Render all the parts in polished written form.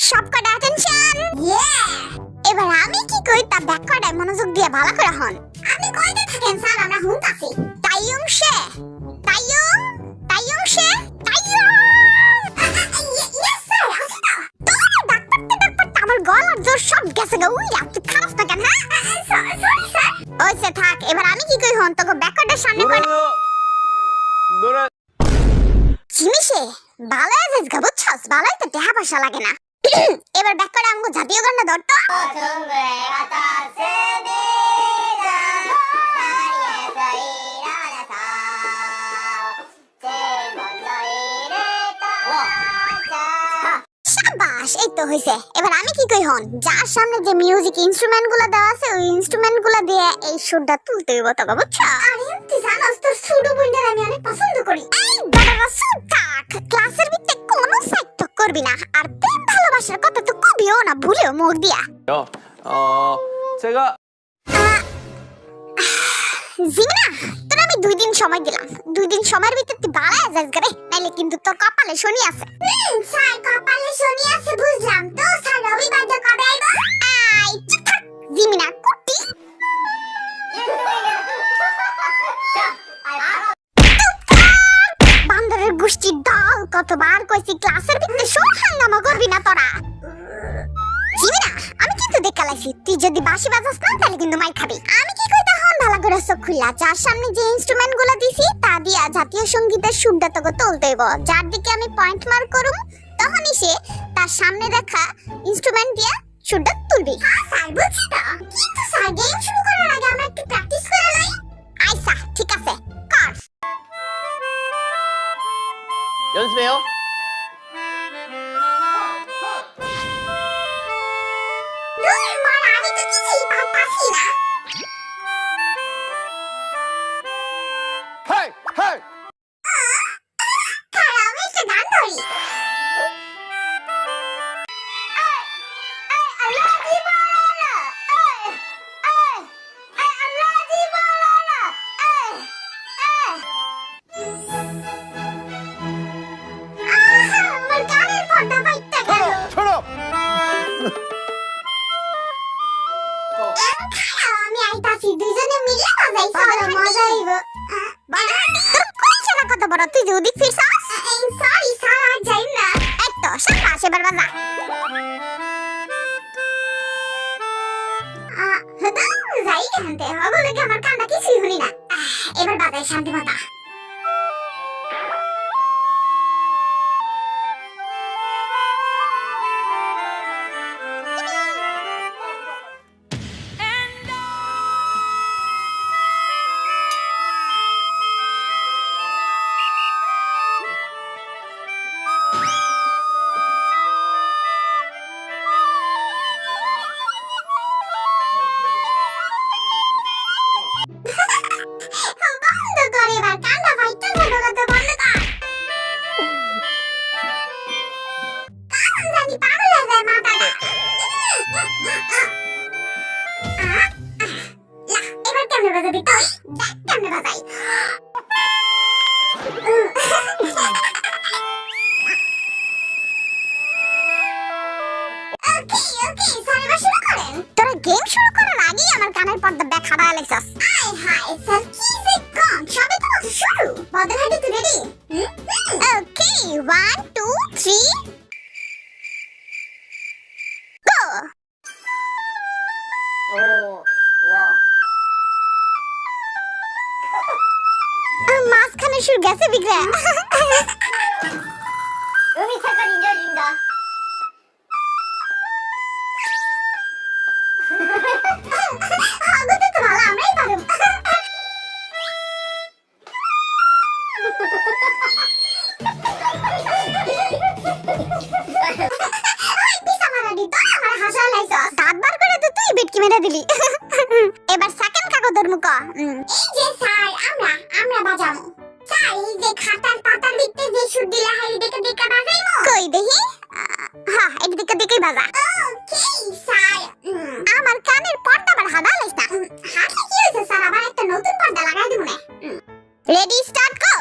সবকটা অ্যাটেনশন। এবার আমি কি কই তা ব্যাককটায় মনোযোগ দিয়ে ভালো করে হন। আপনি কইতে থাকেন স্যার, আমরা শুনতাছি। তাইয়ুম শে তাইয়ুম তাইয়ুম শে তাইয়ুম। ইয়েস স্যার, আসি না। তোর ডাক্তারতে আমার গলার জোর সব গেছে গো। উইয়া তুই খারাপ না কেন? হ্যাঁ সরি স্যার। ওইসে থাক। এবার আমি কি কই হন, তোকে ব্যাককটার সামনে চিমিশে ভালো আছিস গা, বুঝছস? ভালোই তো টেহা পয়সা লাগে না। এবার ব্যাক করে আমগো জাতীয় গানটা ধর তো। শাবাশ, এই তো হইছে। এবার আমি কি কই হন, যার সামনে যে মিউজিক ইনস্ট্রুমেন্ট গুলো দেওয়া আছে ওই ইনস্ট্রুমেন্ট গুলো দিয়ে এই সুরটা তুলতে হইব তোকে, বুঝছ? আরে তুই জানাস তোর ছোট বোনটার আমি অনেক পছন্দ করি। এই দাঁড়া সুট থাক, ক্লাসের ভিতরে কোনো সাইড টক করবি না। আর প্রেম ভালোবাসার কথা তো কবিও না ভুলেও মুখ দিয়া। 제가 জিনা, তোর আমি 2 দিন সময় দিলাম। 2 দিন সময়ের ভিতর তুই বাড়ায় যাস গরে, নাইলে কিন্তু তোর কপালে শনি আছে। স্যার কপালে শনি আছে বুঝলাম তো। স্যার রবিবারটা কবে আইব? আই চুপ থাক জিমিনা কুটি। বান্দরের গোষ্ঠীর দল, কতবার কইছি ক্লাসের ভিতরে শোর হাঙ্গামা করবি না তোরা। জিমিনা, আমি কিন্তু দেখালাইছি, তুই যদি বাঁশি বাজাস না তাহলে কিন্তু মাই খাবি। আমি কি কই তখন ভালো করে চোখ খুললা, যার সামনে যে ইনস্ট্রুমেন্ট গুলো দিছি তা দিয়া জাতীয় সঙ্গীতের সুরটা তোকে তুলতে হইব। যার দিকে আমি পয়েন্ট মার্ক করুম তখনই সে তার সামনে রাখা ইনস্ট্রুমেন্ট দিয়া সুরটা তুলবি। হ্যাঁ স্যার, বুঝছি তো। কিন্তু স্যার গেম শুরু করার আগে আমরা একটু প্র্যাকটিস করে লই। আইসা, ঠিক আছে, কর। 연습해요. দূর মার, আমি তো কিছুই পারতাছি না। 헤이 헤이. খারাপ, আমি একটা গান ধরি। আমার গানের পর্দা ফাইটটা গেল। 철업. আমি আইতাছি, দুইজনে মিলে বাজাই, চলো মজা হইব। তোর কোন শালা কত বড়, তুই যে ওদিক ফিরছাস? সরি স্যার, আর যাই না। এই তো শাবাশ, এবার বাজা। যাই কেনতে হগলে কি আমার কানটা কিছুই শুনি না। এবার বাজাই শান্তি মতো। বন্ধ কর এবার, কান্না ফাইটটা ছোট করতে বন্ধ কর। কারণ জানি পাগল হয়ে যায় মাথাটা। এবার কেমনে বাজাবি তুই? দেখ কেমনে বাজাই। ওকে স্যার, এবার শুরু করেন। তোরা গেম শুরু করার আগেই আমার কানের পর্দা ব্যাগ হারায় লেগেছস। আয় হায় স্যার, কি যে কম, সবে তো মাত্র শুরু। পর্দার হাতে তুই রেডি? ওকে, 1 2 3 গো। মাঝখানে সুর গেছে বিগ্রা। 음이 잠깐 인정해준다. আগতে তো ভালো, আমরাই পারব। পিছা মারা দি তো, আমার হাসা লাইছস। দাঁত বার করে তো তুই বেটকি মেরে দিলি। এবার সেকেন্ড কাগজ ধরমু ক। এই যে স্যার, আমরা বাজামু। স্যার, এই যে খাতার পাতার ভিতরে যে সুর দিলা হয় দেখে দেখে বাজাইমু। কই দেখি? হ্যাঁ, এই দেখে বাজা। Okay sir. আমার কানের পর্দা আবার হাদা লাইছ না। হাতে কি হইছে স্যার, আবার একটা নতুন পর্দা লাগাই দিমু না। রেডি, স্টার্ট গো।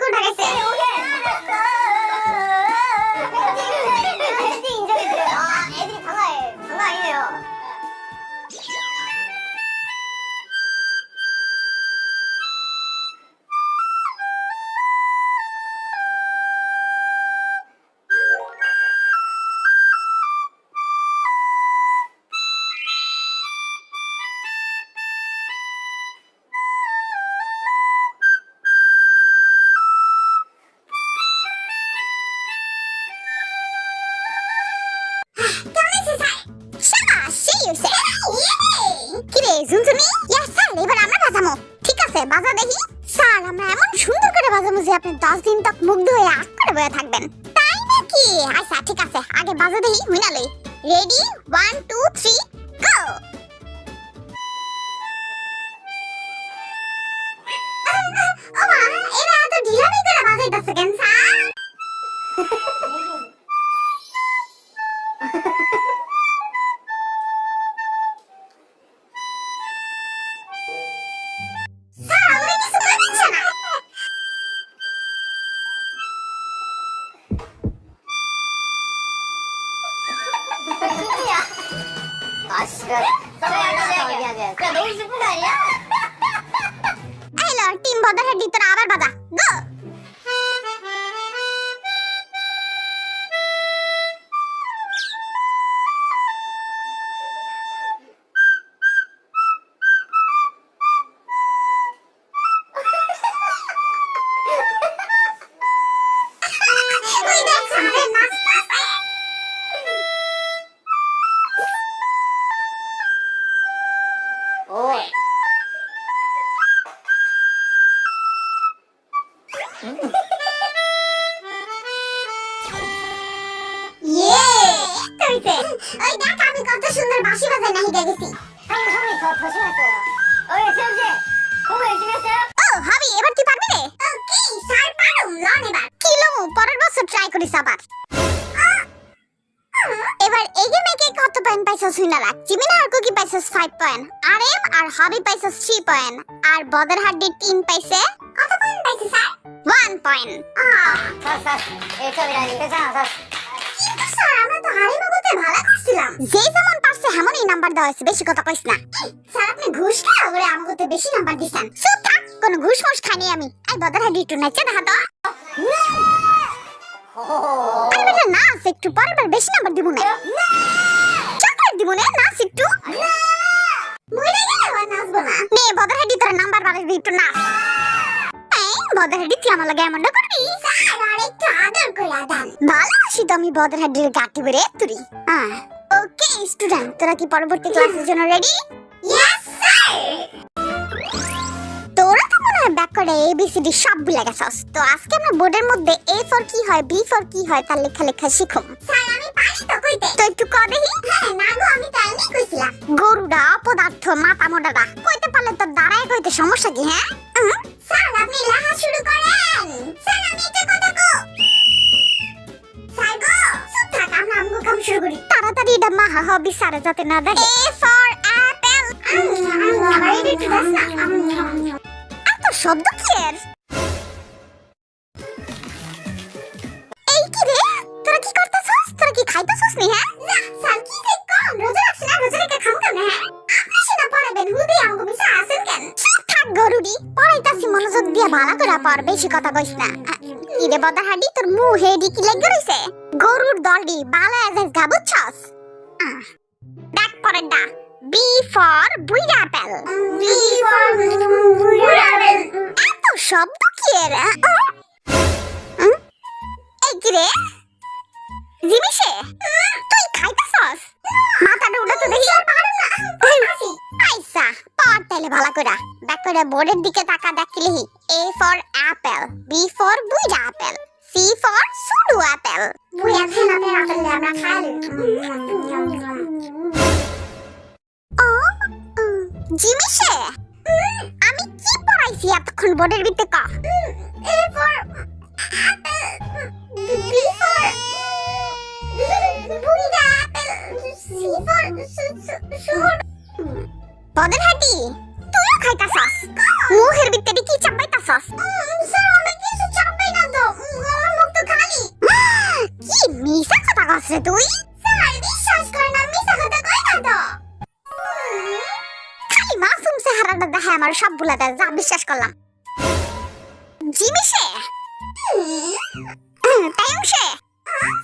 কোটা গেছে 애들이 인정해줘요. 애들이 장난 아니네요. কিরে ঝুনঝুনি ইয়া স্যার এবার আমরা বাজামো ঠিক আছে বাজা দেখি স্যার আমরা এমন সুন্দর করে বাজামো যে আপনি 10 দিন তক মুগ্ধ হয়ে আঁক করে বসে থাকবেন তাই নাকি আচ্ছা ঠিক আছে আগে বাজা দেখি হুইনালে রেডি 1 2 3 গো ওমা এরা এত ঢিলামি করে বাজাইতাছে কেন স্যার 신이야. 아, 씨발. 미안. 그냥 너무 슬픈 거 아니야? এই লো টিম বদর হেডি তোরা আবার বাজা গো ওই দেখ সামনে নাচতাছে 오. ইয়ে কইতে ওই দেখ আমি কত সুন্দর বাঁশি বাজাই না হিগে গেছি 형이 더 심했어요. 세훈 씨, 공부 열심히 했어요? ও হাবি এবার তুই পারবি রে ওকে স্যার পারুম লন এবার কিলো পরের বছর ট্রাই করিস আবার এবার এগে মেকে কত পয়েন্ট পাইছস হুইনা রাখ জিমিনা আর কুকি পাইছস 5 পয়েন্ট আর এম আর হাবি পাইছস 3 পয়েন্ট আর বদর হাড্ডি 3 পাইছে কত পয়েন্ট পাইছে স্যার 1 পয়েন্ট 샀. 1점이라니. 괜찮아, 샀. কিন্তু স্যার আমরা তো হারিমা করতে ভালো করছিলাম যে যেমন পারছে এমনই নাম্বার দেওয়া হয়েছে বেশি কথা কইস না স্যার আপনি ঘুষ খাওয়া করে আমাকে বেশি নাম্বার দিছেন চুপ থাক কোন ঘুষ মুষ খাইনি আমি এই বদর হাড্ডি একটু নাচে দেখা তো আরে বেটা নাচ একটু পরের বার বেশি নাম্বার দিব না চকলেট দিব না নাচ একটু মরে গেলে আর নাচবো না নে বদর হাড্ডি তোর নাম্বার বাড়াবি একটু নাচ বদর হাড্ডি তুই আমার লাগে এমনটা করবি স্যার আর একটু আদর করে দান ভালোবাসি তো আমি বদর হাড্ডির গাটি বেরে তুরি ওকে স্টুডেন্ট তোরা কি পরবর্তী ক্লাসের জন্য রেডি ইয়েস স্যার তোরা তো মনে হয় ব্যাক করে এবিসিডি সব ভুলে গেছস তো আজকে আমরা বোর্ডের মধ্যে এ ফর কি হয় বি ফর কি হয় তার লেখা শিখুম স্যার আমি পারি তো কইতে তো একটু কর দেখি হ্যাঁ না গো আমি তাই নি কইছিলাম গরুড়া অপদার্থ মাথা মোটাটা কইতে পারলে তো দাঁড়ায় কইতে সমস্যা কি হ্যাঁ স্যার আপনি লেখা শুরু করেন স্যার আমি একটা কথা কো স্যার গো চুপ থাক আমরা আমগো কাম শুরু করি তাড়াতাড়ি এটা মাহা হবি স্যারে যাতে না দেখে এ ফর অ্যাপল আমার একটু দাস না এত শব্দ কি এর এই কি রে তোরা কি করতেছস তোরা কি খাইতেছস নি হ্যাঁ না স্যার কি যে কোন রোজা রাখছ না রোজা রেখে খাও কেন হ্যাঁ আপনি সেটা পড়াবেন হুদি আমগো মিছা আছেন কেন চুপ থাক গরুডি পড়াইতাছি মনোযোগ দিয়ে ভালো করে পড় বেশি কথা কইস না কি রে বদা হাডি তোর মুখ হেডি কি লাগি রইছে গরুর দলডি বালা এজেস গাবুছস দেখ পরেরটা বি ফর বুইড়া অ্যাপেল বি ফর বুইড়া অ্যাপেল এত শব্দ কি এর এই কি রে জিমিশে তুই খাইতাছস মাথাটা উঠা তো দেখি পারো না আইসা পড় তাইলে ভালো করে ব্যাক করে বোর্ডের দিকে তাকা দেখলি A for apple B for বুইড়া অ্যাপেল সি ফর সুডু অ্যাপেল বুইড়া খানা অ্যাপেল আমরা খাই জিমিশে আমি কি পড়াইছি এতক্ষণ বোর্ডের ভিতরে ক A for apple B for বুইড়া অ্যাপেল সি ফর সুড বদর হাটি তুইও খাইতাছস মুখের ভিতরে কি চাপাইতাছস স্যার আমি কিছু চাপ তো আমার মুখ তো খালি কি মিছা কথা কস রে তুই স্যার বিশ্বাস করেন না মিছা কথা কই না তো খালি মাসুম চেহারাটা দেখে আমার সব ভুলা দেয় যা বিশ্বাস করলাম জিমি সে তাইও সে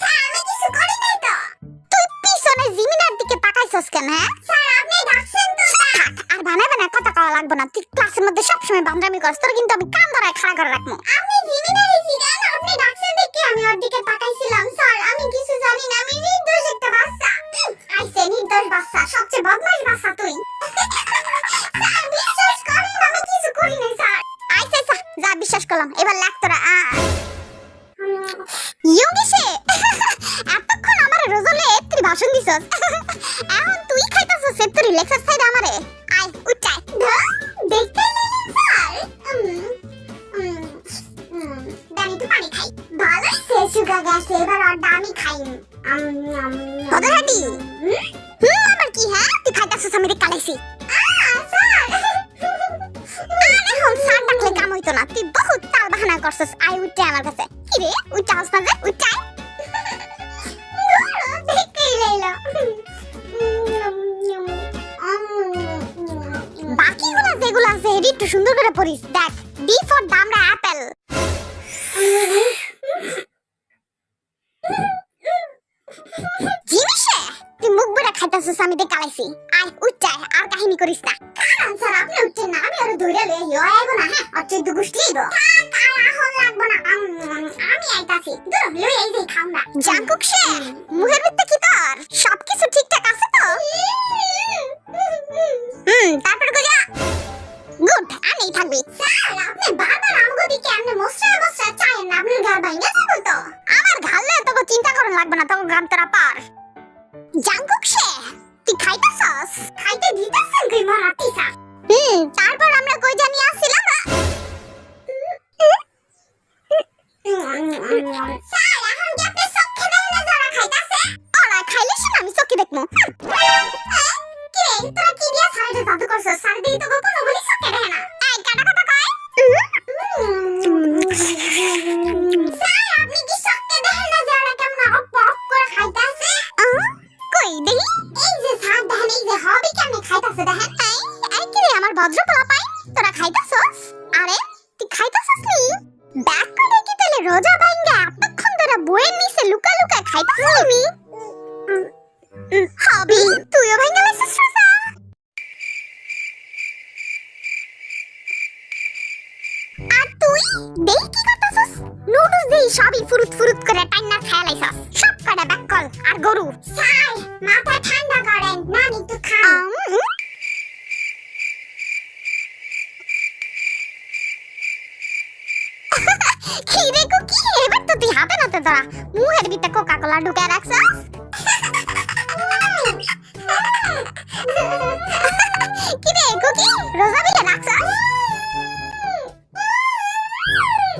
স্যার আমি কিছু করি নাই তো তুই পিছনে জিমিনার দিকে তাকাইছস কেন হ্যাঁ স্যার আপনি ডাকছেন তো আর বানাবে না কথা কওয়া লাগবে না তুই ক্লাসের মধ্যে সব সময় বান্দরামি করছ তোর কিন্তু আমি কান ধরে খাড়া করে রাখমু আপনি জিমিনারে জিগান আপনি ডাকছেন দেখে আমি ওর দিকে তাকাইছিলাম স্যার আমি কিছু জানি না আমি নির্দোষ একটা বাচ্চা আইছে নির্দোষ বাচ্চা সবচেয়ে বদমাশ বাচ্চা তুই স্যার বিশ্বাস করেন আমি কিছু করি নাই স্যার আইছে যা বিশ্বাস করলাম এবার লাগ তোরা ইয়োগিসে এতক্ষণ আমারে রোজলে তুই ভাষণ দিছস এখন তুই খাইতাছস তুই লেকচার সাইড আমারে আই উঠাই দেখতে স্যার দানি তো পানি খাই ভালোই সে সুগার গেছে এবার আর দামি খাই তোদের হাডি আমার কি হ্যাঁ তুই খাইতাছস আমি কালাইছি স্যার এখন স্যার ডাকলে কাম হইতো না তুই বহুত তাল বাহানা করছস আই উঠে আমার কাছে কি রে উঠাস না যে উঠাই দেখতেই লাইলা বাকিগুলা যেগুলো আছে এডি একটু সুন্দর করে পড়িস দেখ ডি ফর দামড়া অ্যাপেল জিনিসে তুই মুখ বুড়া খাইতাছস আমি দেখ কালাইছি আই উঠাই আর কাহিনী করিস না কারণ স্যার আপনি উঠছেন না আমি আর ধইরা লই আইবো না হ্যাঁ আর তুই দুগুস লিবো আর এখন লাগবো না আমি আইতাছি দূর লই এই যে খাও না জাঙ্কুক সে মুখের ভিতরে কি তোর সবকিছু ঠিকঠাক আছে তো তারপর কইয়া গুড আমি থাকবি স্যার আপনি বারবার আমগো দিকে এমনি মশরা মশরা চাইেন না আপনি গাল ভাঙা যাবে তো আমার গালে তোকে চিন্তা করন লাগবে না তোকে গ্রাম তোরা পার জাঙ্কুক সে তুই খাইতাছস খাইতে দিতাছেন কই মারাতিসা তারপর আমরা কই জানি আসছিলাম স্যার এখন কি আপনি চোখে দেখেন না যারা খাইতাছে ওরা খাইলে শুন আমি চোখে দেখমু কি রে তোরা কি দিয়া ছাড়ে জাদু করছস স্যার দেই তো গোপন বলি চোখে দেখে না এই কাটা কথা কয় স্যার আপনি কি চোখে দেখেন না যারা কেমন অপ অপ করে খাইতাছে কই দেখি এই যে স্যার দেখেন এই যে হবি কেমনে খাইতাছে দেখেন এই কি রে আমার ভদ্র পোলা পাই তোরা খাইতাছস আরে তুই খাইতাছস নি ব্যাক করে কি তাহলে রোজা ভাঙ্গা এতক্ষণ ধরে বইয়ের নিচে লুকা লুকা খাইতাছলি হবি তুইও ভাঙ্গা লাইছিস রোজা আর তুই দেই কি করতাছস নুডলস দেই সবই ফুরুত ফুরুত করে টাইনা খায় লাইছস সব কটা ব্যাককল আর গরু স্যার মাথা ঠান্ডা করেন নানি একটু খাও কি রে কুকি এবার তো তুই হাতে নাতে তোরা মুখের ভিতরে কোকা কোলা ঢুকে রাখছস কি রে কুকি রোজা বিলে রাখছস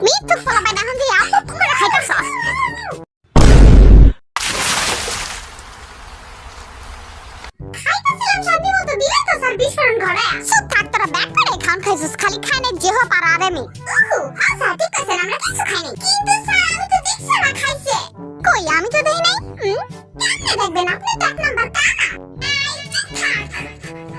মিথ্যুক পোলা পাই না এখন তুই আপু করে খাইতাছস খাইতাছিলাম শান্তি মতো দিলে তো স্যার বিস্ফোরণ ঘরে চুপ থাক তোরা ব্যাক করে খান খাইছস খালি খায় না যেহ পারা আর আমি হ্যাঁ স্যার ঠিক আছে আমরা কিছু খাই নাই কিন্তু স্যার আমি তো দেখছি না খাইছে কই আমি তো দেখি নাই কেমনে দেখবেন আপনি তো